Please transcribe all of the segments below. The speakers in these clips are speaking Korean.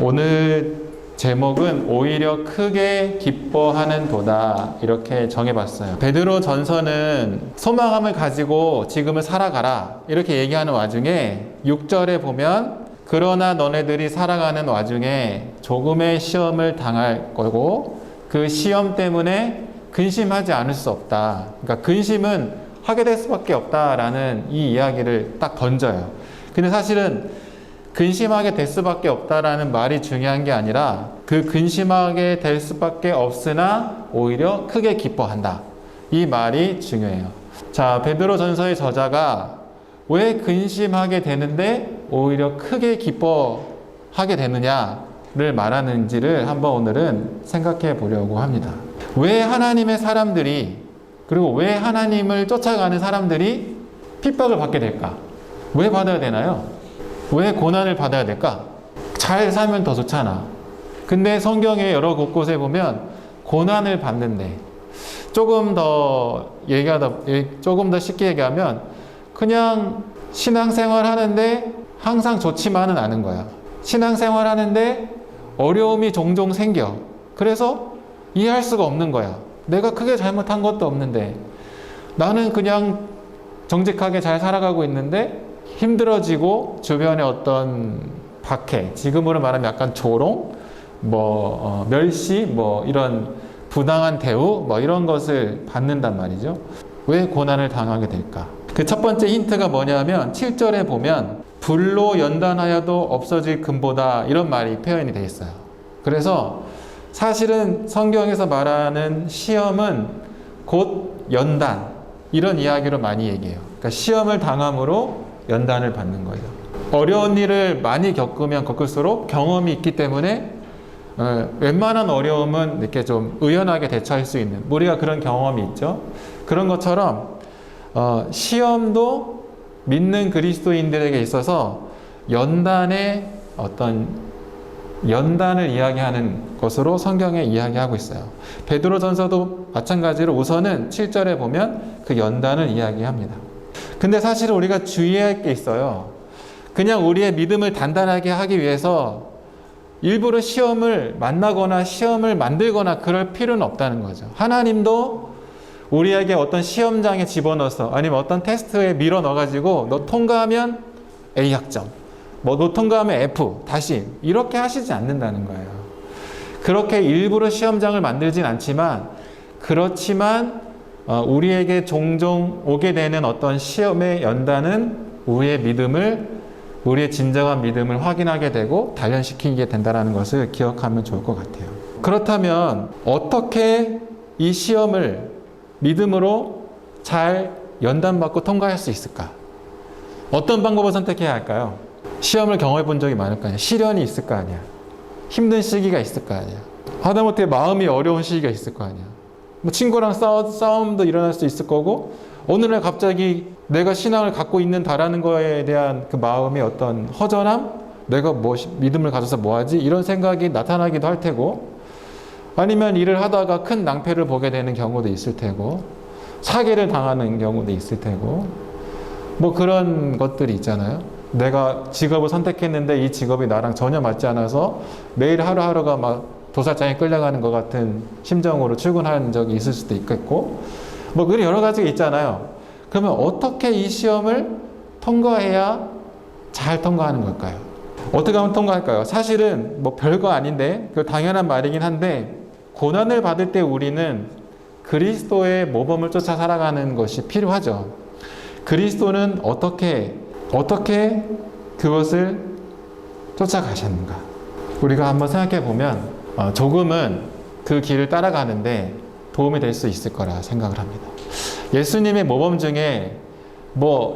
오늘 제목은 오히려 크게 기뻐하는 도다 이렇게 정해봤어요. 베드로 전서는 소망함을 가지고 지금을 살아가라 이렇게 얘기하는 와중에 6절에 보면 그러나 너네들이 살아가는 와중에 조금의 시험을 당할 거고 그 시험 때문에 근심하지 않을 수 없다. 그러니까 근심은 하게 될 수밖에 없다라는 이 이야기를 딱 던져요. 근데 사실은 근심하게 될 수밖에 없다라는 말이 중요한 게 아니라 그 근심하게 될 수밖에 없으나 오히려 크게 기뻐한다. 이 말이 중요해요. 자, 베드로 전서의 저자가 왜 근심하게 되는데 오히려 크게 기뻐하게 되느냐를 말하는지를 한번 오늘은 생각해 보려고 합니다. 왜 하나님의 사람들이 그리고 왜 하나님을 쫓아가는 사람들이 핍박을 받게 될까? 왜 받아야 되나요? 왜 고난을 받아야 될까? 잘 살면 더 좋잖아. 근데 성경의 여러 곳곳에 보면 고난을 받는데 조금 더 쉽게 얘기하면 그냥 신앙생활 하는데 항상 좋지만은 않은 거야. 신앙생활 하는데 어려움이 종종 생겨. 그래서 이해할 수가 없는 거야. 내가 크게 잘못한 것도 없는데 나는 그냥 정직하게 잘 살아가고 있는데 힘들어지고 주변에 어떤 박해, 지금으로 말하면 약간 조롱, 멸시, 이런 부당한 대우, 이런 것을 받는단 말이죠. 왜 고난을 당하게 될까? 그 첫 번째 힌트가 뭐냐면 7절에 보면 불로 연단하여도 없어질 금보다 이런 말이 표현이 되어 있어요. 그래서 사실은 성경에서 말하는 시험은 곧 연단, 이런 이야기로 많이 얘기해요. 그러니까 시험을 당함으로 연단을 받는 거죠. 어려운 일을 많이 겪으면 겪을수록 경험이 있기 때문에 웬만한 어려움은 이렇게 좀 의연하게 대처할 수 있는, 우리가 그런 경험이 있죠. 그런 것처럼 시험도 믿는 그리스도인들에게 있어서 연단의 어떤 연단을 이야기하는 것으로 성경에 이야기하고 있어요. 베드로전서도 마찬가지로 우선은 7절에 보면 그 연단을 이야기합니다. 근데 사실은 우리가 주의할 게 있어요. 그냥 우리의 믿음을 단단하게 하기 위해서 일부러 시험을 만나거나 시험을 만들거나 그럴 필요는 없다는 거죠. 하나님도 우리에게 어떤 시험장에 집어넣어서 아니면 어떤 테스트에 밀어 넣어가지고 너 통과하면 A 학점, 너 통과하면 F, 다시 이렇게 하시지 않는다는 거예요. 그렇게 일부러 시험장을 만들진 않지만 그렇지만 우리에게 종종 오게 되는 어떤 시험의 연단은 우리의 진정한 믿음을 확인하게 되고 단련시키게 된다는 것을 기억하면 좋을 것 같아요. 그렇다면 어떻게 이 시험을 믿음으로 잘 연단받고 통과할 수 있을까? 어떤 방법을 선택해야 할까요? 시험을 경험해 본 적이 많을 거 아니야. 시련이 있을 거 아니야. 힘든 시기가 있을 거 아니야. 하다못해 마음이 어려운 시기가 있을 거 아니야. 친구랑 싸움도 일어날 수 있을 거고 어느 날 갑자기 내가 신앙을 갖고 있는다라는 거에 대한 그 마음의 어떤 허전함, 내가 믿음을 가져서 뭐하지? 이런 생각이 나타나기도 할 테고 아니면 일을 하다가 큰 낭패를 보게 되는 경우도 있을 테고 사기를 당하는 경우도 있을 테고 그런 것들이 있잖아요. 내가 직업을 선택했는데 이 직업이 나랑 전혀 맞지 않아서 매일 하루하루가 막 도살장에 끌려가는 것 같은 심정으로 출근하는 적이 있을 수도 있겠고 그런 여러 가지가 있잖아요. 그러면 어떻게 이 시험을 통과해야 잘 통과하는 걸까요? 어떻게 하면 통과할까요? 사실은 별거 아닌데 그 당연한 말이긴 한데 고난을 받을 때 우리는 그리스도의 모범을 쫓아 살아가는 것이 필요하죠. 그리스도는 어떻게 그것을 쫓아가셨는가? 우리가 한번 생각해 보면 조금은 그 길을 따라가는데 도움이 될 수 있을 거라 생각을 합니다. 예수님의 모범 중에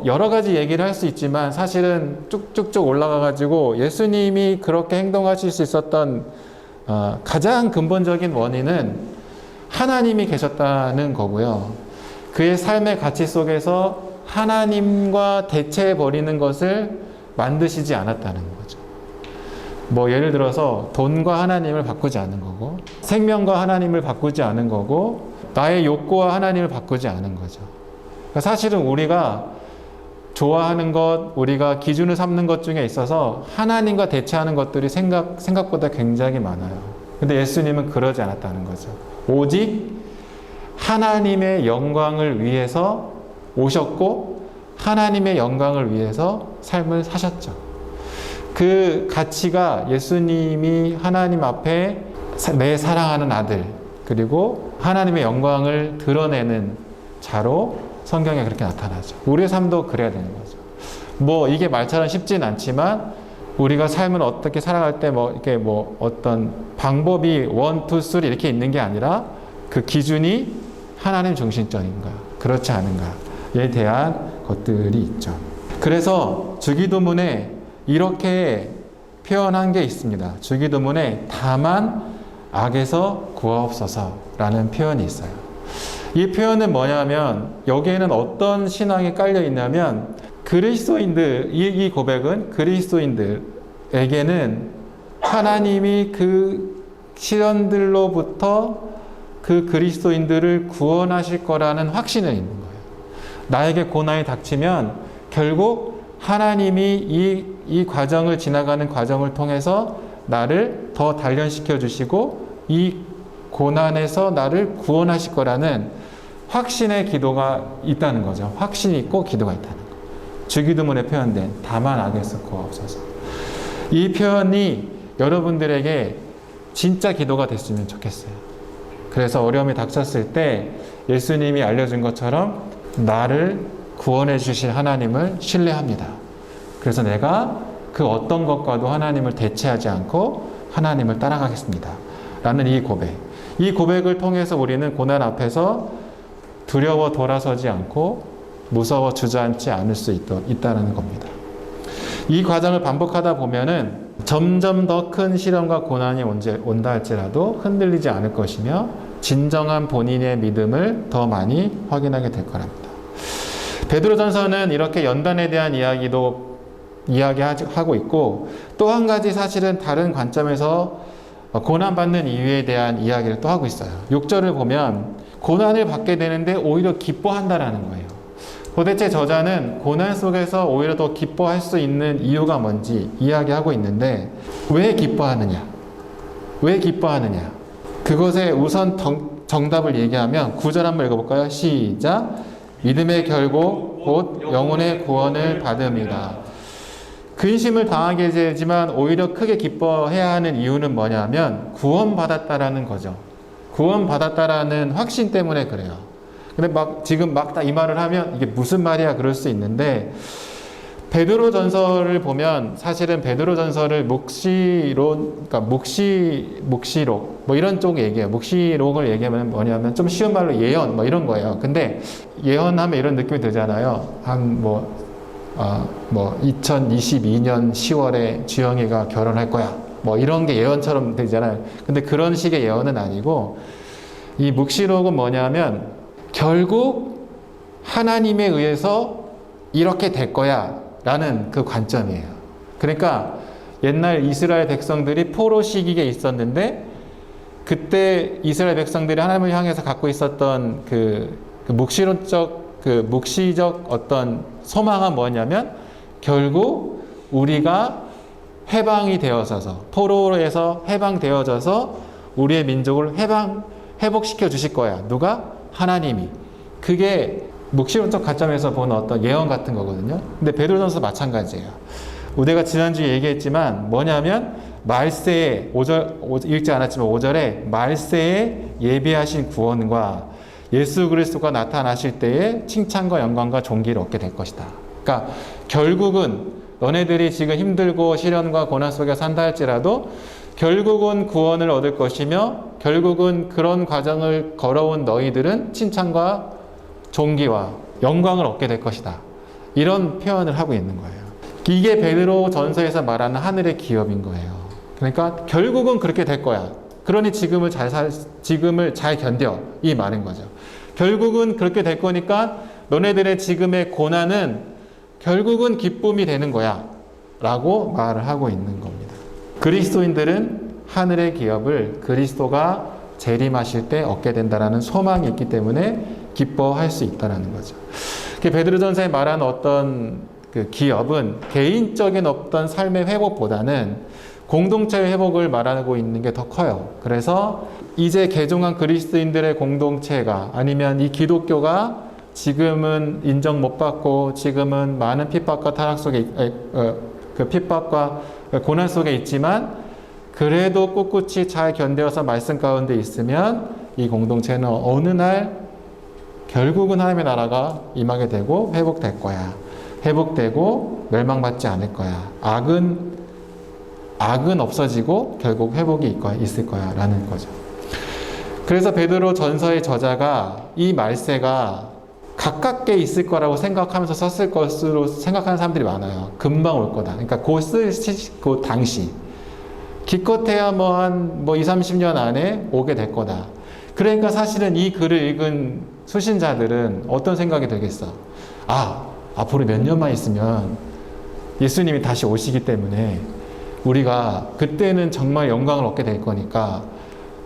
여러 가지 얘기를 할 수 있지만 사실은 쭉쭉쭉 올라가가지고 예수님이 그렇게 행동하실 수 있었던 가장 근본적인 원인은 하나님이 계셨다는 거고요. 그의 삶의 가치 속에서 하나님과 대체해버리는 것을 만드시지 않았다는 거죠. 예를 들어서 돈과 하나님을 바꾸지 않은 거고 생명과 하나님을 바꾸지 않은 거고 나의 욕구와 하나님을 바꾸지 않은 거죠. 사실은 우리가 좋아하는 것, 우리가 기준을 삼는 것 중에 있어서 하나님과 대체하는 것들이 생각보다 굉장히 많아요. 근데 예수님은 그러지 않았다는 거죠. 오직 하나님의 영광을 위해서 오셨고 하나님의 영광을 위해서 삶을 사셨죠. 그 가치가 예수님이 하나님 앞에 내 사랑하는 아들, 그리고 하나님의 영광을 드러내는 자로 성경에 그렇게 나타나죠. 우리의 삶도 그래야 되는 거죠. 뭐 이게 말처럼 쉽진 않지만 우리가 삶을 어떻게 살아갈 때 이렇게 어떤 방법이 1, 2, 3 이렇게 있는 게 아니라 그 기준이 하나님 중심적인가, 그렇지 않은가에 대한 것들이 있죠. 그래서 주기도문에 이렇게 표현한 게 있습니다. 주기도문에 다만 악에서 구하옵소서라는 표현이 있어요. 이 표현은 뭐냐면 여기에는 어떤 신앙이 깔려 있냐면 그리스도인들, 이 고백은 그리스도인들에게는 하나님이 그 시련들로부터 그 그리스도인들을 구원하실 거라는 확신이 있는 거예요. 나에게 고난이 닥치면 결국 하나님이 이 과정을 지나가는 과정을 통해서 나를 더 단련시켜 주시고 이 고난에서 나를 구원하실 거라는 확신의 기도가 있다는 거죠. 확신이 있고 기도가 있다는 거예요. 주기도문에 표현된 다만 악에서 구하옵소서. 이 표현이 여러분들에게 진짜 기도가 됐으면 좋겠어요. 그래서 어려움이 닥쳤을 때 예수님이 알려준 것처럼 나를 구원해 주실 하나님을 신뢰합니다. 그래서 내가 그 어떤 것과도 하나님을 대체하지 않고 하나님을 따라가겠습니다. 라는 이 고백. 이 고백을 통해서 우리는 고난 앞에서 두려워 돌아서지 않고 무서워 주저앉지 않을 수 있다는 겁니다. 이 과정을 반복하다 보면은 점점 더 큰 시련과 고난이 온다 할지라도 흔들리지 않을 것이며 진정한 본인의 믿음을 더 많이 확인하게 될 거랍니다. 베드로전서는 이렇게 연단에 대한 이야기도 이야기하고 있고 또 한 가지 사실은 다른 관점에서 고난받는 이유에 대한 이야기를 또 하고 있어요. 6절을 보면 고난을 받게 되는데 오히려 기뻐한다라는 거예요. 도대체 저자는 고난 속에서 오히려 더 기뻐할 수 있는 이유가 뭔지 이야기하고 있는데 왜 기뻐하느냐? 왜 기뻐하느냐? 그것에 우선 정답을 얘기하면 9절 한번 읽어볼까요? 시작! 믿음의 결국 곧 영혼의 구원을 받음이다. 근심을 당하게 되지만 오히려 크게 기뻐해야 하는 이유는 뭐냐면 구원받았다라는 거죠. 구원받았다라는 확신 때문에 그래요. 근데 지금 다 이 말을 하면 이게 무슨 말이야 그럴 수 있는데 베드로전서를 보면 사실은 베드로전서를 묵시론, 그러니까 묵시록 뭐 이런 쪽 얘기해요. 묵시록을 얘기하면 뭐냐면 좀 쉬운 말로 예언 뭐 이런 거예요. 근데 예언하면 이런 느낌이 들잖아요. 한 2022년 10월에 주영이가 결혼할 거야. 뭐 이런 게 예언처럼 되잖아요. 근데 그런 식의 예언은 아니고 이 묵시록은 뭐냐면 결국 하나님에 의해서 이렇게 될 거야 라는 그 관점이에요. 그러니까 옛날 이스라엘 백성들이 포로 시기에 있었는데 그때 이스라엘 백성들이 하나님을 향해서 갖고 있었던 그 묵시적 어떤 소망은 뭐냐면 결국 우리가 해방이 되어져서 포로에서 해방되어져서 우리의 민족을 회복시켜 주실 거야. 누가? 하나님이. 그게 묵시론적 관점에서 보는 어떤 예언 같은 거거든요. 근데 베드로전서 마찬가지예요. 우리가 지난주에 얘기했지만 뭐냐면 말세에 5절 읽지 않았지만 5절에 말세에 예비하신 구원과 예수 그리스도가 나타나실 때에 칭찬과 영광과 존귀를 얻게 될 것이다. 그러니까 결국은 너네들이 지금 힘들고 시련과 고난 속에 산다 할지라도 결국은 구원을 얻을 것이며 결국은 그런 과정을 걸어온 너희들은 칭찬과 존귀와 영광을 얻게 될 것이다. 이런 표현을 하고 있는 거예요. 이게 베드로 전서에서 말하는 하늘의 기업인 거예요. 그러니까 결국은 그렇게 될 거야. 그러니 지금을 잘 견뎌. 이 말인 거죠. 결국은 그렇게 될 거니까 너네들의 지금의 고난은 결국은 기쁨이 되는 거야. 라고 말을 하고 있는 겁니다. 그리스도인들은 하늘의 기업을 그리스도가 재림하실 때 얻게 된다는 소망이 있기 때문에 기뻐할 수 있다는 거죠. 베드로전서에 말하는 어떤 그 기업은 개인적인 어떤 삶의 회복보다는 공동체의 회복을 말하고 있는 게 더 커요. 그래서 이제 개종한 그리스도인들의 공동체가 아니면 이 기독교가 지금은 인정 못 받고 지금은 많은 핍박과 타락 속에 그 핍박과 고난 속에 있지만 그래도 꿋꿋이 잘 견뎌서 말씀 가운데 있으면 이 공동체는 어느 날 결국은 하나님의 나라가 임하게 되고 회복될 거야. 회복되고 멸망받지 않을 거야. 악은 없어지고 결국 회복이 있을 거야 라는 거죠. 그래서 베드로 전서의 저자가 이 말세가 가깝게 있을 거라고 생각하면서 썼을 것으로 생각하는 사람들이 많아요. 금방 올 거다. 그러니까 그 당시 기껏해야 한 2, 30년 안에 오게 될 거다. 그러니까 사실은 이 글을 읽은 수신자들은 어떤 생각이 들겠어? 앞으로 몇 년만 있으면 예수님이 다시 오시기 때문에 우리가 그때는 정말 영광을 얻게 될 거니까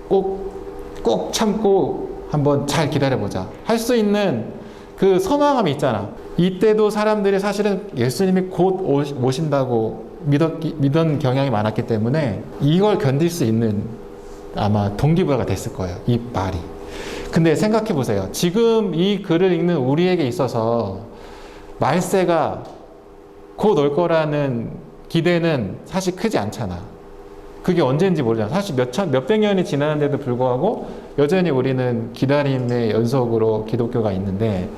꼭 참고 한번 잘 기다려보자. 할 수 있는 그 소망감이 있잖아. 이때도 사람들이 사실은 예수님이 곧 오신다고 믿은 경향이 많았기 때문에 이걸 견딜 수 있는 아마 동기부여가 됐을 거예요. 이 말이. 근데 생각해 보세요. 지금 이 글을 읽는 우리에게 있어서 말세가 곧 올 거라는 기대는 사실 크지 않잖아. 그게 언제인지 모르잖아. 사실 몇백 년이 지났는데도 불구하고 여전히 우리는 기다림의 연속으로 기독교가 있는데,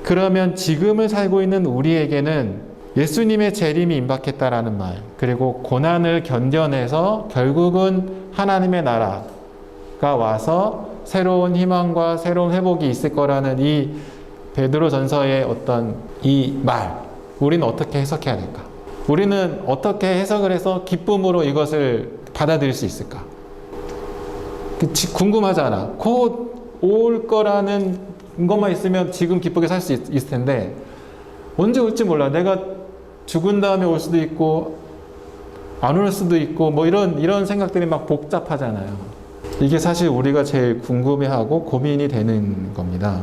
그러면 지금을 살고 있는 우리에게는 예수님의 재림이 임박했다라는 말, 그리고 고난을 견뎌내서 결국은 하나님의 나라가 와서 새로운 희망과 새로운 회복이 있을 거라는 이 베드로 전서의 어떤 이 말, 우리는 어떻게 해석해야 될까? 우리는 어떻게 해석을 해서 기쁨으로 이것을 받아들일 수 있을까? 궁금하잖아. 곧 올 거라는 것만 있으면 지금 기쁘게 살 수 있을 텐데 언제 올지 몰라. 내가 죽은 다음에 올 수도 있고 안 올 수도 있고 이런 생각들이 막 복잡하잖아요. 이게 사실 우리가 제일 궁금해하고 고민이 되는 겁니다.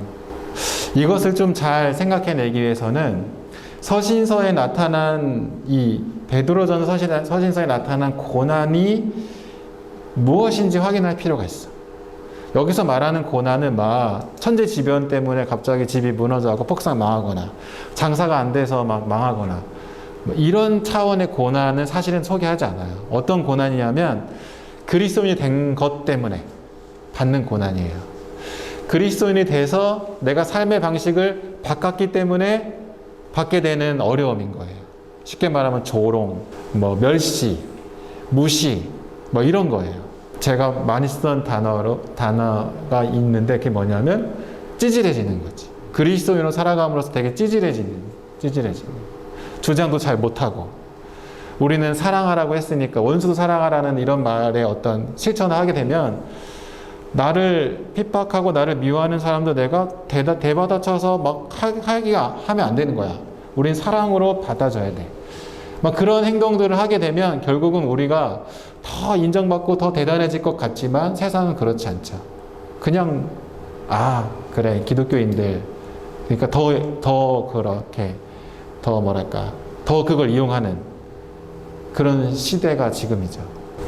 이것을 좀 잘 생각해내기 위해서는 서신서에 나타난 이 베드로전서 서신서에 나타난 고난이 무엇인지 확인할 필요가 있어. 여기서 말하는 고난은 막 천재지변 때문에 갑자기 집이 무너져서 폭삭 망하거나 장사가 안 돼서 막 망하거나 이런 차원의 고난은 사실은 소개하지 않아요. 어떤 고난이냐면 그리스도인이 된 것 때문에 받는 고난이에요. 그리스도인이 돼서 내가 삶의 방식을 바꿨기 때문에 받게 되는 어려움인 거예요. 쉽게 말하면 조롱, 멸시, 무시, 이런 거예요. 제가 많이 쓰던 단어가 있는데 그게 뭐냐면 찌질해지는 거지. 그리스도인으로 살아감으로써 되게 찌질해지는. 주장도 잘 못하고. 우리는 사랑하라고 했으니까 원수도 사랑하라는 이런 말의 어떤 실천을 하게 되면 나를 핍박하고 나를 미워하는 사람도 내가 대받아쳐서 하면 안 되는 거야. 우린 사랑으로 받아줘야 돼. 그런 행동들을 하게 되면 결국은 우리가 더 인정받고 더 대단해질 것 같지만 세상은 그렇지 않죠. 그냥 그래 기독교인들 그러니까 더 그렇게 더 그걸 이용하는 그런 시대가 지금이죠.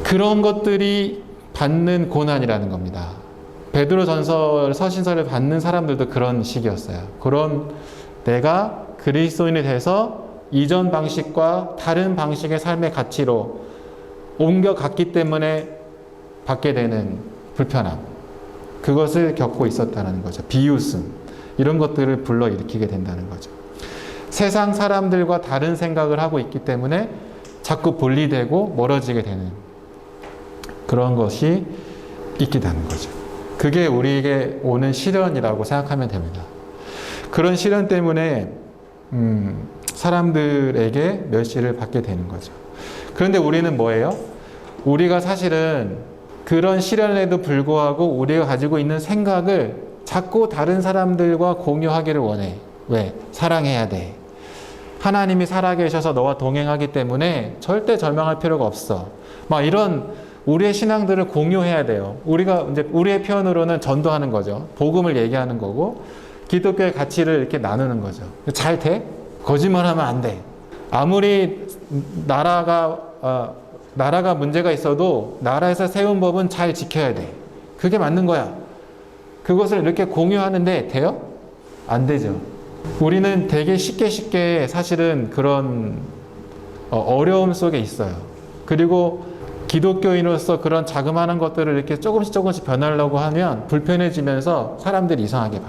그런 것들이 받는 고난이라는 겁니다. 베드로전서 서신서를 받는 사람들도 그런 식이었어요. 그런 내가 그리스도인이 돼서 이전 방식과 다른 방식의 삶의 가치로 옮겨갔기 때문에 받게 되는 불편함, 그것을 겪고 있었다는 거죠. 비웃음, 이런 것들을 불러일으키게 된다는 거죠. 세상 사람들과 다른 생각을 하고 있기 때문에 자꾸 분리되고 멀어지게 되는 그런 것이 있게 되는 거죠. 그게 우리에게 오는 시련이라고 생각하면 됩니다. 그런 시련 때문에 사람들에게 멸시를 받게 되는 거죠. 그런데 우리는 뭐예요? 우리가 사실은 그런 시련에도 불구하고 우리가 가지고 있는 생각을 자꾸 다른 사람들과 공유하기를 원해. 왜? 사랑해야 돼. 하나님이 살아계셔서 너와 동행하기 때문에 절대 절망할 필요가 없어. 이런 우리의 신앙들을 공유해야 돼요. 우리가 이제 우리의 표현으로는 전도하는 거죠. 복음을 얘기하는 거고, 기독교의 가치를 이렇게 나누는 거죠. 잘 돼? 거짓말하면 안 돼. 아무리 나라가 문제가 있어도 나라에서 세운 법은 잘 지켜야 돼. 그게 맞는 거야. 그것을 이렇게 공유하는데 돼요? 안 되죠. 우리는 되게 쉽게 사실은 그런 어려움 속에 있어요. 그리고 기독교인으로서 그런 자그마한 것들을 이렇게 조금씩 변하려고 하면 불편해지면서 사람들이 이상하게 봐.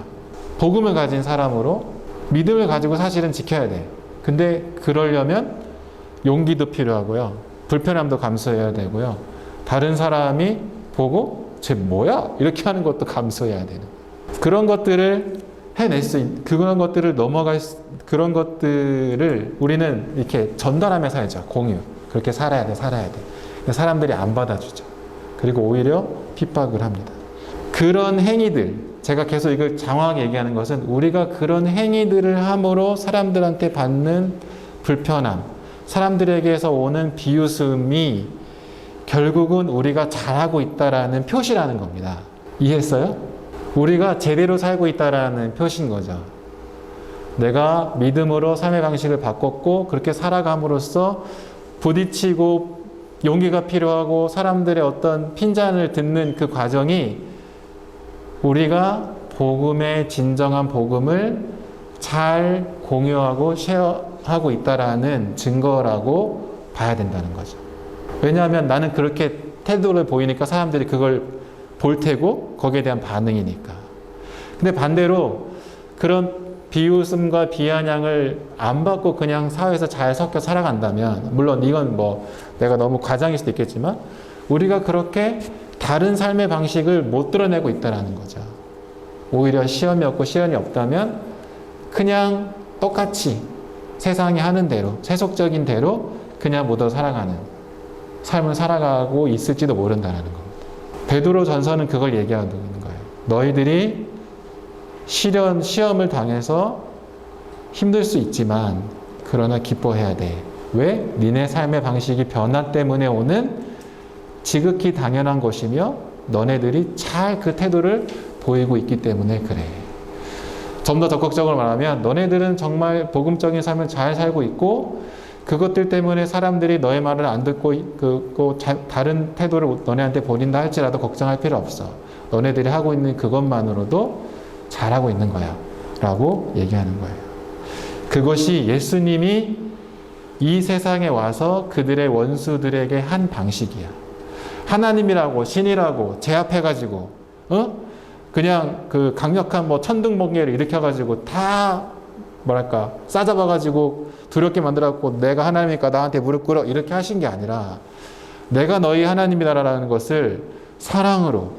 복음을 가진 사람으로 믿음을 가지고 사실은 지켜야 돼. 근데 그러려면 용기도 필요하고요. 불편함도 감수해야 되고요. 다른 사람이 보고 쟤 뭐야? 이렇게 하는 것도 감수해야 되는. 그런 것들을 해낼 수 있는, 그런 것들을 그런 것들을 우리는 이렇게 전달하며 살자. 공유. 그렇게 살아야 돼. 근데 사람들이 안 받아주죠. 그리고 오히려 핍박을 합니다. 그런 행위들, 제가 계속 이걸 장황하게 얘기하는 것은 우리가 그런 행위들을 함으로 사람들한테 받는 불편함, 사람들에게서 오는 비웃음이 결국은 우리가 잘하고 있다라는 표시라는 겁니다. 이해했어요? 우리가 제대로 살고 있다라는 표시인 거죠. 내가 믿음으로 삶의 방식을 바꿨고 그렇게 살아감으로써 부딪히고 용기가 필요하고 사람들의 어떤 핀잔을 듣는 그 과정이 우리가 복음의 진정한 복음을 잘 공유하고 쉐어하고 있다라는 증거라고 봐야 된다는 거죠. 왜냐하면 나는 그렇게 태도를 보이니까 사람들이 그걸 볼 테고 거기에 대한 반응이니까. 근데 반대로 그런 비웃음과 비아냥을 안 받고 그냥 사회에서 잘 섞여 살아간다면, 물론 이건 뭐 내가 너무 과장일 수도 있겠지만 우리가 그렇게 다른 삶의 방식을 못 드러내고 있다는 거죠. 오히려 시험이 없고 시련이 없다면 그냥 똑같이 세상이 하는 대로, 세속적인 대로 그냥 묻어 살아가는 삶을 살아가고 있을지도 모른다는 겁니다. 베드로 전서는 그걸 얘기하고 있는 거예요. 너희들이 시험을 당해서 힘들 수 있지만 그러나 기뻐해야 돼. 왜? 니네 삶의 방식이 변화 때문에 오는 지극히 당연한 것이며 너네들이 잘 그 태도를 보이고 있기 때문에 그래. 좀 더 적극적으로 말하면 너네들은 정말 복음적인 삶을 잘 살고 있고 그것들 때문에 사람들이 너의 말을 안 듣고 다른 태도를 너네한테 보인다 할지라도 걱정할 필요 없어. 너네들이 하고 있는 그것만으로도 잘하고 있는 거야 라고 얘기하는 거예요. 그것이 예수님이 이 세상에 와서 그들의 원수들에게 한 방식이야. 하나님이라고 신이라고 제압해가지고 그냥 그 강력한 뭐 천둥번개를 일으켜가지고 다 뭐랄까 싸잡아가지고 두렵게 만들었고 내가 하나님이니까 나한테 무릎 꿇어 이렇게 하신 게 아니라 내가 너희 하나님이다라는 것을 사랑으로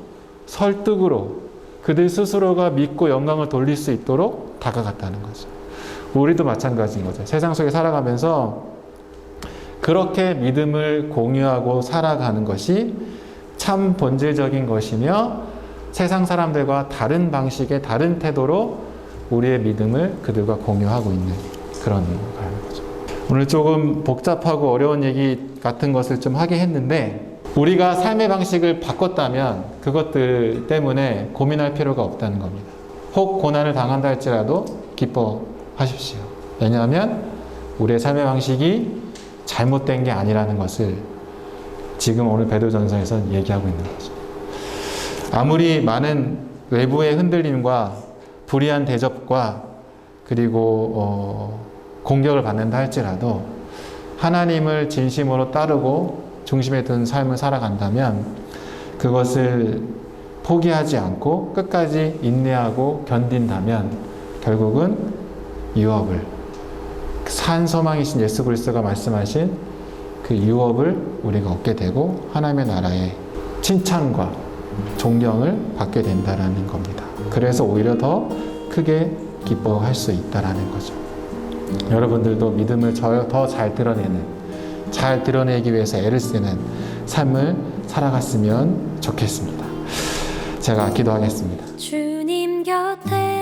설득으로 그들 스스로가 믿고 영광을 돌릴 수 있도록 다가갔다는 거죠. 우리도 마찬가지인 거죠. 세상 속에 살아가면서 그렇게 믿음을 공유하고 살아가는 것이 참 본질적인 것이며 세상 사람들과 다른 방식의 다른 태도로 우리의 믿음을 그들과 공유하고 있는 그런 거죠. 오늘 조금 복잡하고 어려운 얘기 같은 것을 좀 하게 했는데 우리가 삶의 방식을 바꿨다면 그것들 때문에 고민할 필요가 없다는 겁니다. 혹 고난을 당한다 할지라도 기뻐하십시오. 왜냐하면 우리의 삶의 방식이 잘못된 게 아니라는 것을 지금 오늘 베드로전서에서 얘기하고 있는 거죠. 아무리 많은 외부의 흔들림과 불의한 대접과 그리고 공격을 받는다 할지라도 하나님을 진심으로 따르고 중심에 둔 삶을 살아간다면 그것을 포기하지 않고 끝까지 인내하고 견딘다면 결국은 유업을 산 소망이신 예수 그리스도가 말씀하신 그 유업을 우리가 얻게 되고 하나님의 나라의 칭찬과 존경을 받게 된다라는 겁니다. 그래서 오히려 더 크게 기뻐할 수 있다라는 거죠. 여러분들도 믿음을 더 잘 드러내기 위해서 애를 쓰는 삶을 살아갔으면 좋겠습니다. 제가 기도하겠습니다. 주님 곁에